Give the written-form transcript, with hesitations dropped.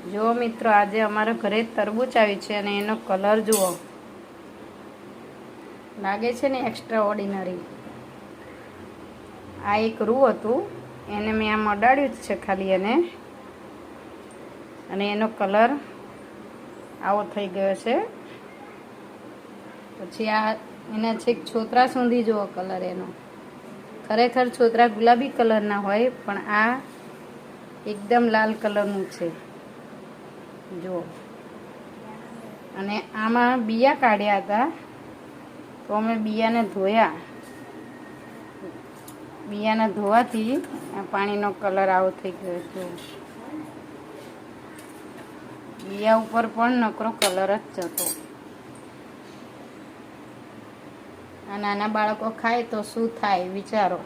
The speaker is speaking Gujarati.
જો મિત્રો, આજે અમારા ઘરે તરબૂચ આવી છે અને એનો કલર જુઓ, લાગે છે ને એક્સ્ટ્રા ઓર્ડિનરી. આ એક રૂ હતું, એને મેં આમ અડાડ્યું જ છે ખાલી અને એનો કલર આવો થઈ ગયો છે. પછી આ એના છેક છોતરા સુધી જુઓ કલર એનો. ખરેખર છોતરા ગુલાબી કલરના હોય, પણ આ એકદમ લાલ કલરનું છે જુઓ. અને આમાં બિયા કાઢ્યા હતા, તો અમે બિયાને ધોયા. બિયાના ધોવાથી આ પાણીનો કલર આવો થઈ ગયો છે. બિયા ઉપર પણ નકરો કલર જ જતો. આ નાના બાળકો ખાય તો શું થાય વિચારો.